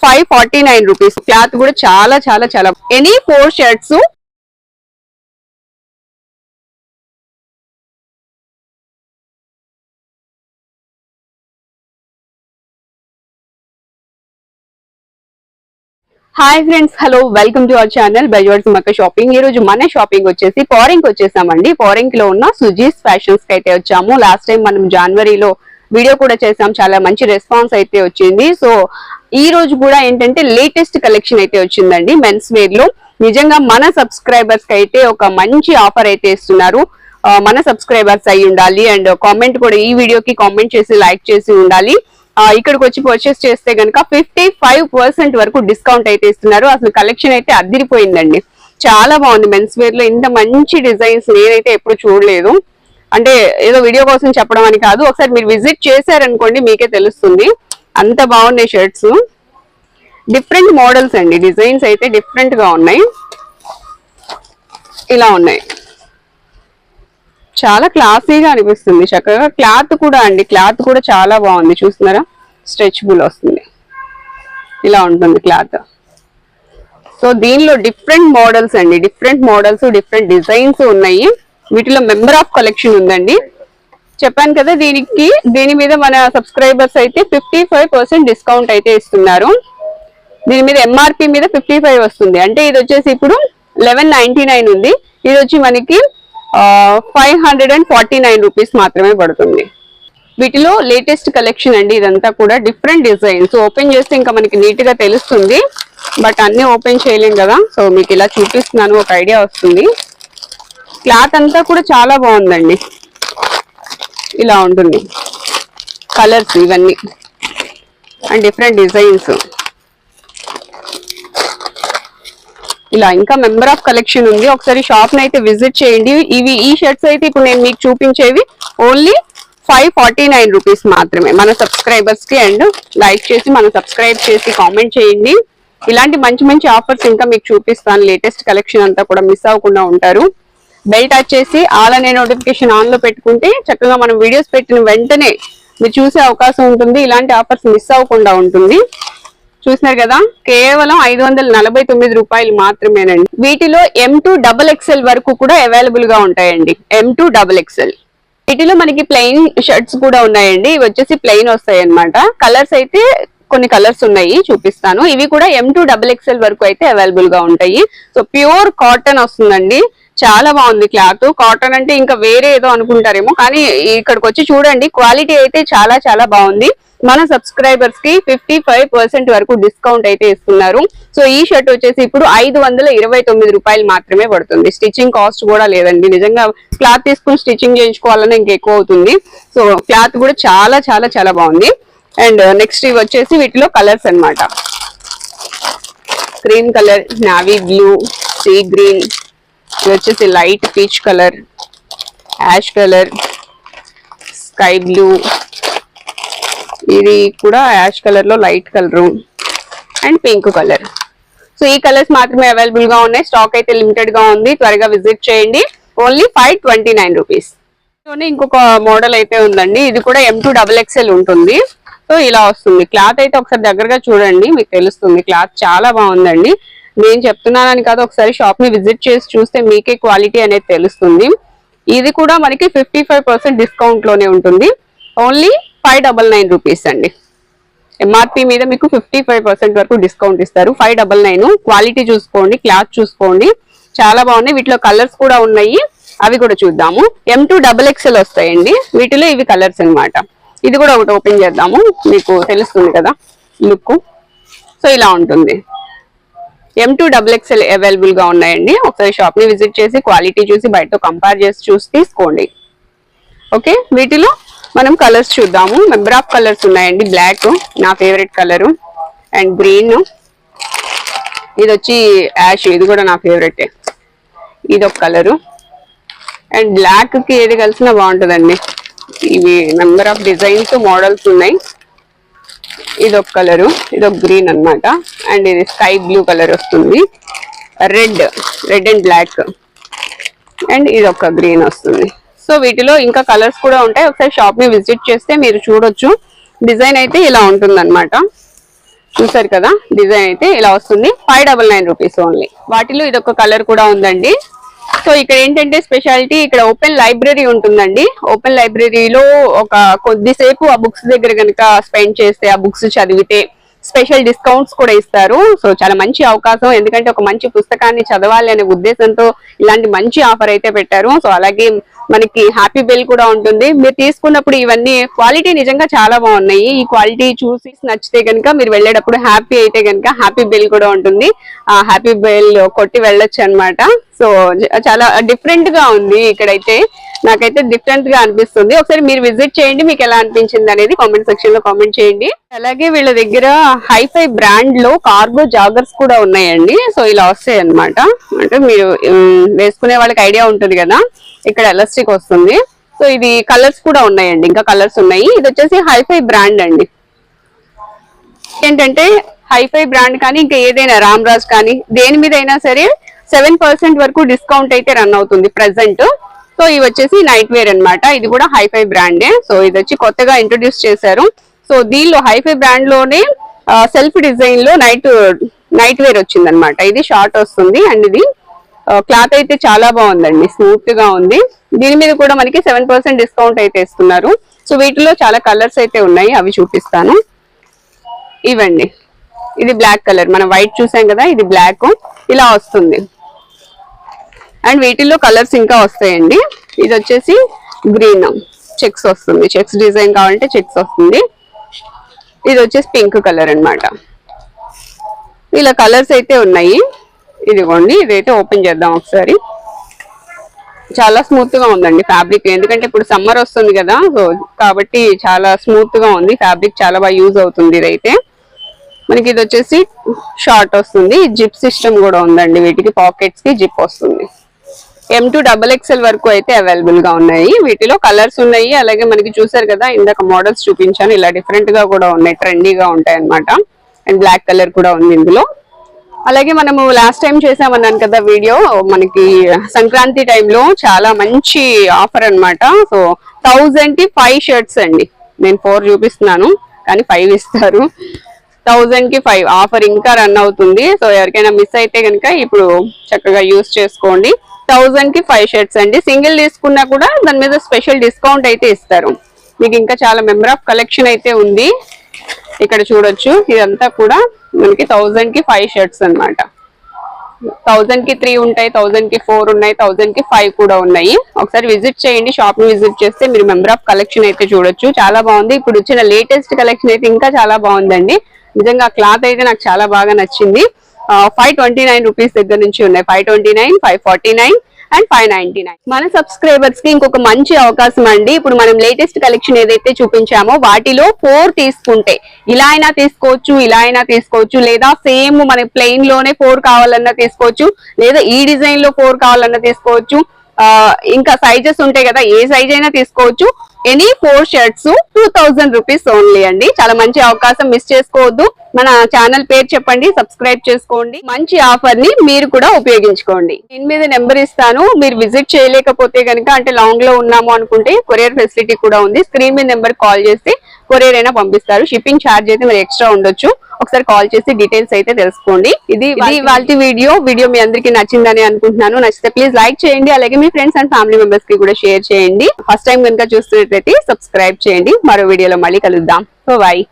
549 rupees. Cloth కూడా చాలా చాలా చాలా. Any 4 shirts hi friends, hello, welcome to our channel బైజోడ్ సుమక్క షాపింగ్. ఈ రోజు మన షాపింగ్ వచ్చేసి ఫారెన్ కి వచ్చేసామండి. ఫారెన్ లో ఉన్న సుజీస్ ఫ్యాషన్స్ కి అయితే వచ్చాము. లాస్ట్ టైం మనం జనవరిలో వీడియో కూడా చేసాం, చాలా మంచి రెస్పాన్స్ అయితే వచ్చింది. సో ఈ రోజు కూడా ఏంటంటే లేటెస్ట్ కలెక్షన్ అయితే వచ్చిందండి మెన్స్ వేర్ లో. నిజంగా మన సబ్స్క్రైబర్స్ కి అయితే ఒక మంచి ఆఫర్ అయితే ఇస్తున్నారు. మన సబ్స్క్రైబర్స్ అయి ఉండాలి అండ్ కామెంట్ కూడా ఈ వీడియోకి కామెంట్ చేసి లైక్ చేసి ఉండాలి. ఇక్కడికి వచ్చి పర్చేస్ చేస్తే కనుక 55% వరకు డిస్కౌంట్ అయితే ఇస్తున్నారు. అసలు కలెక్షన్ అయితే అదిరిపోయిందండి, చాలా బాగుంది. మెన్స్ వేర్ లో ఇంత మంచి డిజైన్స్ నేనైతే ఎప్పుడు చూడలేదు. అంటే ఏదో వీడియో కోసం చెప్పడం అని కాదు, ఒకసారి మీరు విజిట్ చేశారనుకోండి మీకే తెలుస్తుంది, అంత బాగున్నాయి షర్ట్స్. డిఫరెంట్ మోడల్స్ అండి, డిజైన్స్ అయితే డిఫరెంట్ గా ఉన్నాయి. ఇలా ఉన్నాయి, చాలా క్లాసీగా అనిపిస్తుంది. చక్కగా క్లాత్ కూడా అండి, క్లాత్ కూడా చాలా బాగుంది. చూస్తున్నారా, స్ట్రెచబుల్ వస్తుంది, ఇలా ఉంటుంది క్లాత్. సో దీనిలో డిఫరెంట్ మోడల్స్ అండి, డిఫరెంట్ మోడల్స్, డిఫరెంట్ డిజైన్స్ ఉన్నాయి. వీటిలో మెంబర్ ఆఫ్ కలెక్షన్ ఉందండి. చెప్పాను కదా, దీని మీద మన సబ్స్క్రైబర్స్ అయితే 55% డిస్కౌంట్ అయితే ఇస్తున్నారు. దీని మీద ఎంఆర్పి మీద 55 వస్తుంది. అంటే ఇది వచ్చేసి ఇప్పుడు 1199 ఉంది. ఇది వచ్చి మనకి 549 రూపీస్ మాత్రమే పడుతుంది. వీటిలో లేటెస్ట్ కలెక్షన్ అండి ఇదంతా కూడా. డిఫరెంట్ డిజైన్స్ ఓపెన్ చేస్తే ఇంకా మనకి నీట్ గా తెలుస్తుంది, బట్ అన్ని ఓపెన్ చేయలేం కదా. సో మీకు ఇలా చూపిస్తున్నాను, ఒక ఐడియా వస్తుంది. క్లాత్ అంతా కూడా చాలా బాగుందండి, ఇలా ఉంటుంది. కలర్స్ ఇవన్నీ అండ్ డిఫరెంట్ డిజైన్స్ ఇలా. ఇంకా మెంబర్ ఆఫ్ కలెక్షన్ ఉంది, ఒకసారి షాప్ ని అయితే విజిట్ చేయండి. ఈ షర్ట్స్ అయితే ఇప్పుడు నేను మీకు చూపించేవి ఓన్లీ 549 రూపీస్ మాత్రమే మన సబ్స్క్రైబర్స్ కి. అండ్ లైక్ చేసి మనం సబ్స్క్రైబ్ చేసి కామెంట్ చేయండి. ఇలాంటి మంచి మంచి ఆఫర్స్ ఇంకా మీకు చూపిస్తాను. లేటెస్ట్ కలెక్షన్ అంతా కూడా మిస్ అవ్వకుండా ఉంటారు. బెల్ టచ్ చేసి ఆల్ అనే నోటిఫికేషన్ ఆన్ లో పెట్టుకుంటే చక్కగా మనం వీడియోస్ పెట్టిన వెంటనే మీరు చూసే అవకాశం ఉంటుంది. ఇలాంటి ఆఫర్స్ మిస్ అవ్వకుండా ఉంటుంది. చూస్తున్నారు కదా, కేవలం 549 రూపాయలు మాత్రమేనండి. వీటిలో M2XXL వరకు కూడా అవైలబుల్ గా ఉంటాయండి. M2XXL. వీటిలో మనకి ప్లెయిన్ షర్ట్స్ కూడా ఉన్నాయండి. ఇవి వచ్చేసి ప్లెయిన్ వస్తాయి అన్నమాట. కలర్స్ అయితే కొన్ని కలర్స్ ఉన్నాయి, చూపిస్తాను. ఇవి కూడా M2XXL వరకు అయితే అవైలబుల్ గా ఉంటాయి. సో ప్యూర్ కాటన్ వస్తుందండి, చాలా బాగుంది క్లాత్. కాటన్ అంటే ఇంకా వేరే ఏదో అనుకుంటారేమో, కానీ ఇక్కడికి వచ్చి చూడండి, క్వాలిటీ అయితే చాలా చాలా బాగుంది. మన సబ్స్క్రైబర్స్ కి 55% వరకు డిస్కౌంట్ అయితే ఇస్తున్నారు. సో ఈ షర్ట్ వచ్చేసి ఇప్పుడు 529 రూపాయలు మాత్రమే పడుతుంది. స్టిచ్చింగ్ కాస్ట్ కూడా లేదండి. నిజంగా క్లాత్ తీసుకుని స్టిచ్చింగ్ చేయించుకోవాలన్నా ఇంకెక్కువ అవుతుంది. సో క్లాత్ కూడా చాలా చాలా చాలా బాగుంది. అండ్ నెక్స్ట్ ఇవి వచ్చేసి వీటిలో కలర్స్ అన్నమాట. Cream colour, navy blue, sea green, ఇది వచ్చేసి light peach colour, ash colour, sky blue, ఇది కూడా యాష్ కలర్ లో light colour and pink colour. So ఈ కలర్స్ మాత్రమే అవైలబుల్ గా ఉన్నాయి. స్టాక్ అయితే లిమిటెడ్ గా ఉంది, త్వరగా విజిట్ చేయండి. Only 529 rupees. ఇంకొక మోడల్ అయితే ఉందండి, ఇది కూడా M2XXL ఉంటుంది. సో ఇలా వస్తుంది. క్లాత్ అయితే ఒకసారి దగ్గరగా చూడండి, మీకు తెలుస్తుంది. క్లాత్ చాలా బాగుందండి. నేను చెప్తున్నానని కాదు, ఒకసారి షాప్ ని విజిట్ చేసి చూస్తే మీకే క్వాలిటీ అనేది తెలుస్తుంది. ఇది కూడా మనకి 55% డిస్కౌంట్ లోనే ఉంటుంది. ఓన్లీ 599 రూపీస్ అండి. ఎంఆర్పి మీద మీకు 55% వరకు డిస్కౌంట్ ఇస్తారు. 599. క్వాలిటీ చూసుకోండి, క్లాత్ చూసుకోండి, చాలా బాగున్నాయి. వీటిలో కలర్స్ కూడా ఉన్నాయి, అవి కూడా చూద్దాము. M2XXL వస్తాయండి. వీటిలో ఇవి కలర్స్ అన్నమాట. ఇది కూడా ఒకటి ఓపెన్ చేద్దాము, మీకు తెలుస్తుంది కదా లుక్. సో ఇలా ఉంటుంది. M2XXL అవైలబుల్ గా ఉన్నాయండి. ఒకసారి షాప్ ని విజిట్ చేసి క్వాలిటీ చూసి బయటతో కంపేర్ చేసి చూసి తీసుకోండి. ఓకే, వీటిలో మనం కలర్స్ చూద్దాము. మెంబర్ ఆఫ్ కలర్స్ ఉన్నాయండి. బ్లాక్ నా ఫేవరెట్ కలరు, అండ్ గ్రీన్, ఇది వచ్చి యాష్, ఇది కూడా నా ఫేవరెట్. ఇది ఒక కలరు, అండ్ బ్లాక్ కి ఏది కలిసినా బాగుంటుందండి. ఇవి మెంబర్ ఆఫ్ డిజైన్స్ మోడల్స్ ఉన్నాయి. ఇది ఒక కలరు, ఇది ఒక గ్రీన్ అన్నమాట. అండ్ ఇది స్కై బ్లూ కలర్ వస్తుంది. రెడ్ అండ్ బ్లాక్, అండ్ ఇది ఒక గ్రీన్ వస్తుంది. సో వీటిలో ఇంకా కలర్స్ కూడా ఉంటాయి. ఒకసారి షాప్ ని విజిట్ చేస్తే మీరు చూడొచ్చు. డిజైన్ అయితే ఇలా ఉంటుంది అన్నమాట. చూసారు కదా డిజైన్ అయితే ఇలా వస్తుంది 599 రూపీస్ ఓన్లీ. వాటిలో ఇదొక కలర్ కూడా ఉందండి. సో ఇక్కడ ఏంటంటే స్పెషాలిటీ, ఇక్కడ ఓపెన్ లైబ్రరీ ఉంటుందండి. ఓపెన్ లైబ్రరీలో ఒక కొద్దిసేపు ఆ బుక్స్ దగ్గర కనుక స్పెండ్ చేస్తే, ఆ బుక్స్ చదివితే స్పెషల్ డిస్కౌంట్స్ కూడా ఇస్తారు. సో చాలా మంచి అవకాశం, ఎందుకంటే ఒక మంచి పుస్తకాన్ని చదవాలి అనే ఉద్దేశంతో ఇలాంటి మంచి ఆఫర్ అయితే పెట్టారు. సో అలాగే మనకి హ్యాపీ బిల్ కూడా ఉంటుంది. మీరు తీసుకున్నప్పుడు ఇవన్నీ క్వాలిటీ నిజంగా చాలా బాగున్నాయి. ఈ క్వాలిటీ చూసి నచ్చితే కనుక మీరు వెళ్ళేటప్పుడు హ్యాపీ అయితే కనుక హ్యాపీ బిల్ కూడా ఉంటుంది. ఆ హ్యాపీ బిల్ కొట్టి వెళ్ళొచ్చు అనమాట. సో చాలా డిఫరెంట్ గా ఉంది. ఇక్కడైతే నాకైతే డిఫరెంట్ గా అనిపిస్తుంది. ఒకసారి మీరు విజిట్ చేయండి, మీకు ఎలా అనిపించింది అనేది కామెంట్ సెక్షన్ లో కామెంట్ చేయండి. అలాగే వీళ్ళ దగ్గర హైఫై బ్రాండ్ లో కార్గో జాగర్స్ కూడా ఉన్నాయండి. సో ఇలా వస్తాయి అనమాట. అంటే మీరు వేసుకునే వాళ్ళకి ఐడియా ఉంటుంది కదా, ఇక్కడ ఎలాస్టిక్ వస్తుంది. సో ఇది కలర్స్ కూడా ఉన్నాయండి, ఇంకా కలర్స్ ఉన్నాయి. ఇది వచ్చేసి హైఫై బ్రాండ్ అండి. ఏంటంటే హైఫై బ్రాండ్ కానీ ఇంకా ఏదైనా రామ్రాజ్ కానీ దేని మీద అయినా సరే 7% వరకు డిస్కౌంట్ అయితే రన్ అవుతుంది ప్రెసెంట్. సో ఇవి వచ్చేసి నైట్ వేర్ అన్నమాట. ఇది కూడా హైఫై బ్రాండే. సో ఇది వచ్చి కొత్తగా ఇంట్రొడ్యూస్ చేశారు. సో దీనిలో హైఫై బ్రాండ్ లోనే సెల్ఫ్ డిజైన్ లో నైట్ వేర్ వచ్చింది అనమాట. ఇది షార్ట్ వస్తుంది అండ్ ఇది క్లాత్ అయితే చాలా బాగుందండి, స్మూత్ గా ఉంది. దీని మీద కూడా మనకి 7% డిస్కౌంట్ అయితే ఇస్తున్నారు. సో వీటిలో చాలా కలర్స్ అయితే ఉన్నాయి, అవి చూపిస్తాను. ఇవండి, ఇది బ్లాక్ కలర్, మనం వైట్ చూసాం కదా, ఇది బ్లాక్ ఇలా వస్తుంది. అండ్ వీటిల్లో కలర్స్ ఇంకా వస్తాయండి. ఇది వచ్చేసి గ్రీన్ చెక్స్ వస్తుంది, చెక్స్ డిజైన్ కావాలంటే చెక్స్ వస్తుంది. ఇది వచ్చేసి పింక్ కలర్ అన్నమాట. ఇలా కలర్స్ అయితే ఉన్నాయి. ఇదిగోండి, ఇదైతే ఓపెన్ చేద్దాం ఒకసారి. చాలా స్మూత్ గా ఉందండి ఫ్యాబ్రిక్, ఎందుకంటే ఇప్పుడు సమ్మర్ వస్తుంది కదా, సో కాబట్టి చాలా స్మూత్ గా ఉంది ఫ్యాబ్రిక్, చాలా బాగా యూజ్ అవుతుంది. ఇదైతే మనకి ఇది వచ్చేసి షార్ట్ వస్తుంది. జిప్ సిస్టమ్ కూడా ఉందండి, వీటికి పాకెట్స్ కి జిప్ వస్తుంది. M2 XXL వరకు అయితే అవైలబుల్ గా ఉన్నాయి. వీటిలో కలర్స్ ఉన్నాయి. అలాగే మనకి చూసారు కదా ఇందాక మోడల్స్ చూపించాను, ఇలా డిఫరెంట్ గా కూడా ఉన్నాయి, ట్రెండీగా ఉంటాయి అన్నమాట. అండ్ బ్లాక్ కలర్ కూడా ఉంది ఇందులో. అలాగే మనము లాస్ట్ టైం చేసామన్నాను కదా వీడియో, మనకి సంక్రాంతి టైంలో చాలా మంచి ఆఫర్ అన్నమాట. సో 1000 కి 5 షర్ట్స్ అండి. నేను 4 చూపిస్తున్నాను కానీ 5 ఇస్తారు. 1000 కి 5 ఆఫర్ ఇంకా రన్ అవుతుంది. సో ఎవరికైనా మిస్ అయితే కనుక ఇప్పుడు చక్కగా యూజ్ చేసుకోండి. 1000 కి 5 షర్ట్స్ అండి. సింగిల్ తీసుకున్నా కూడా దాని మీద స్పెషల్ డిస్కౌంట్ అయితే ఇస్తారు. మీకు ఇంకా చాలా మెంబర్ ఆఫ్ కలెక్షన్ అయితే ఉంది, ఇక్కడ చూడొచ్చు. ఇదంతా కూడా మనకి 1000 కి 5 షర్ట్స్ అన్నమాట. 1000 కి 3 ఉంటాయి, 1000 కి 4 ఉన్నాయి, 1000 కి 5 కూడా ఉన్నాయి. ఒకసారి విజిట్ చేయండి, షాప్ ని విజిట్ చేస్తే మీరు మెంబర్ ఆఫ్ కలెక్షన్ అయితే చూడొచ్చు. చాలా బాగుంది. ఇప్పుడు వచ్చిన లేటెస్ట్ కలెక్షన్ అయితే ఇంకా చాలా బాగుందండి. నిజంగా క్లాత్ అయితే నాకు చాలా బాగా నచ్చింది. 529 రూపీస్ దగ్గర నుంచి ఉన్నాయి. 529, 549 అండ్ 599. మన సబ్స్క్రైబర్స్ కి ఇంకొక మంచి అవకాశం అండి. ఇప్పుడు మనం లేటెస్ట్ కలెక్షన్ ఏదైతే చూపించామో వాటిలో 4 తీసుకుంటే ఇలా అయినా తీసుకోవచ్చు, ఇలా అయినా తీసుకోవచ్చు, లేదా సేమ్ మన ప్లెయిన్ లోనే 4 కావాలన్నా తీసుకోవచ్చు, లేదా ఈ డిజైన్ లో 4 కావాలన్నా తీసుకోవచ్చు. ఇంకా సైజెస్ ఉంటాయి కదా, ఏ సైజ్ అయినా తీసుకోవచ్చు. ఎనీ 4 షర్ట్స్ 2000 రూపీస్ ఓన్లీ అండి. చాలా మంచి అవకాశం, మిస్ చేసుకోవద్దు. మన ఛానల్ పేరు చెప్పండి, సబ్స్క్రైబ్ చేసుకోండి. మంచి ఆఫర్ ని మీరు కూడా ఉపయోగించుకోండి. దీని మీద నెంబర్ ఇస్తాను, మీరు విజిట్ చేయలేకపోతే కనుక, అంటే లాంగ్ లో ఉన్నాము అనుకుంటే కొరియర్ ఫెసిలిటీ కూడా ఉంది. స్క్రీన్ మీద నెంబర్ కాల్ చేస్తే కొరియర్ అయినా పంపిస్తారు. షిప్పింగ్ ఛార్జ్ అయితే మరి ఎక్స్ట్రా ఉండొచ్చు. ఒకసారి కాల్ చేసి డీటెయిల్స్ అయితే తెలుసుకోండి. ఇది వాళ్ళ వీడియో మీ అందరికీ నచ్చిందని అనుకుంటున్నాను. నచ్చితే ప్లీజ్ లైక్ చేయండి. అలాగే మీ ఫ్రెండ్స్ అండ్ ఫ్యామిలీ మెంబర్స్ కి కూడా షేర్ చేయండి. ఫస్ట్ టైం కనుక చూస్తున్నట్లయితే సబ్స్క్రైబ్ చేయండి. మరో వీడియోలో మళ్ళీ కలుద్దాం. బాయ్.